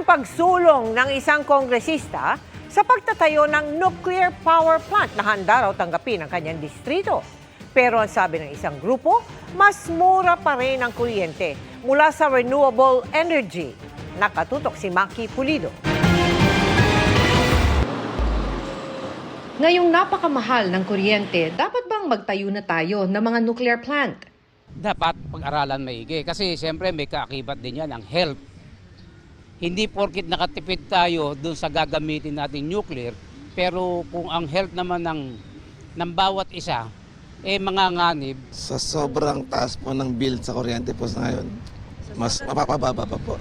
ang pagsulong ng isang kongresista sa pagtatayo ng nuclear power plant na handa raw tanggapin ang kanyang distrito. Pero ang sabi ng isang grupo, mas mura pa rin ang kuryente mula sa renewable energy. Nakatutok si Maki Pulido. Ngayong napakamahal ng kuryente, dapat bang magtayo na tayo ng mga nuclear plant? Dapat pag-aralan maigi kasi siyempre may kaakibat din yan ang health. Hindi porkit nakatipid tayo dun sa gagamitin nating nuclear, pero kung ang health naman ng bawat isa, manganganib. Sa sobrang taas po ng bill sa kuryente po sa ngayon, mas mapapababa pa po.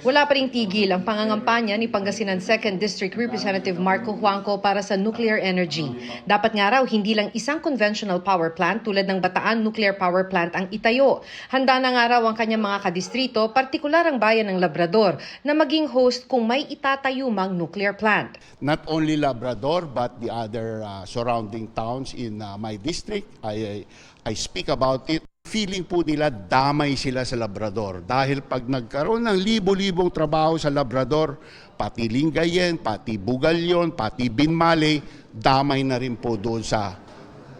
Wala pa ring tigil ang pangangampanya ni Pangasinan 2nd District Representative Marco Huangco para sa nuclear energy. Dapat nga raw hindi lang isang conventional power plant tulad ng Bataan Nuclear Power Plant ang itayo. Handa na nga raw ang kanyang mga kadistrito, partikular ang bayan ng Labrador, na maging host kung may itatayo mang nuclear plant. Not only Labrador but the other surrounding towns in my district. I speak about it. Feeling po nila damay sila sa Labrador dahil pag nagkaroon ng libo-libong trabaho sa Labrador, pati Lingayen, pati Bugalyon, pati Binmaley, damay na rin po doon sa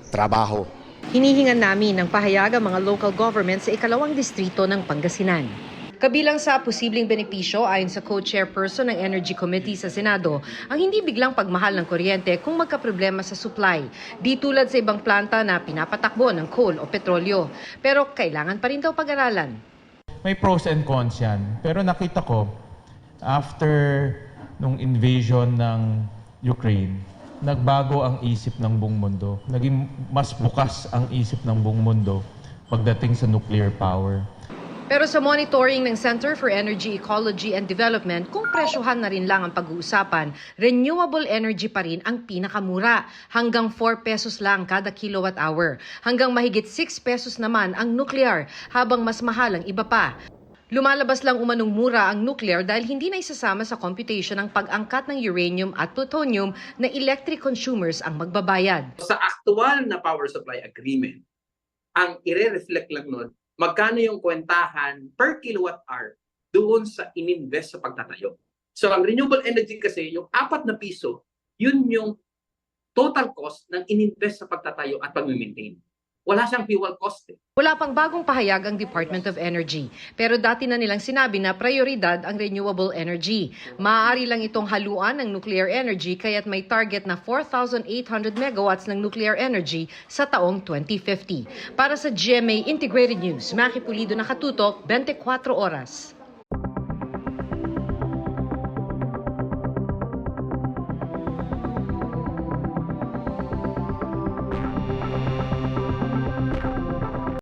trabaho. Hinihingan namin ng pahayag ang mga local government sa ikalawang distrito ng Pangasinan. Kabilang sa posibleng benepisyo ayon sa co-chairperson ng Energy Committee sa Senado, ang hindi biglang pagmahal ng kuryente kung magkaproblema sa supply, di tulad sa ibang planta na pinapatakbo ng coal o petrolyo. Pero kailangan pa rin daw pag-aralan. May pros and cons yan. Pero nakita ko, after nung invasion ng Ukraine, nagbago ang isip ng buong mundo. Naging mas bukas ang isip ng buong mundo pagdating sa nuclear power. Pero sa monitoring ng Center for Energy Ecology and Development, kung presyohan na rin lang ang pag-uusapan, renewable energy pa rin ang pinakamura. Hanggang 4 pesos lang kada kilowatt hour. Hanggang mahigit 6 pesos naman ang nuclear, habang mas mahal ang iba pa. Lumalabas lang umanong mura ang nuclear dahil hindi na isasama sa computation ang pag-angkat ng uranium at plutonium na electric consumers ang magbabayad. Sa actual na power supply agreement, ang ire-reflect lang nun, magkano yung kwentahan per kilowatt hour doon sa ininvest sa pagtatayo. So ang renewable energy kasi, yung 4 na piso, yun yung total cost ng ininvest sa pagtatayo at pag-maintain. Wala siyang fuel cost. Wala pang bagong pahayag ang Department of Energy, pero dati na nilang sinabi na prioridad ang renewable energy. Maaari lang itong haluan ng nuclear energy kaya't may target na 4,800 megawatts ng nuclear energy sa taong 2050. Para sa GMA Integrated News, Maki Pulido, nakatutok, 24 oras.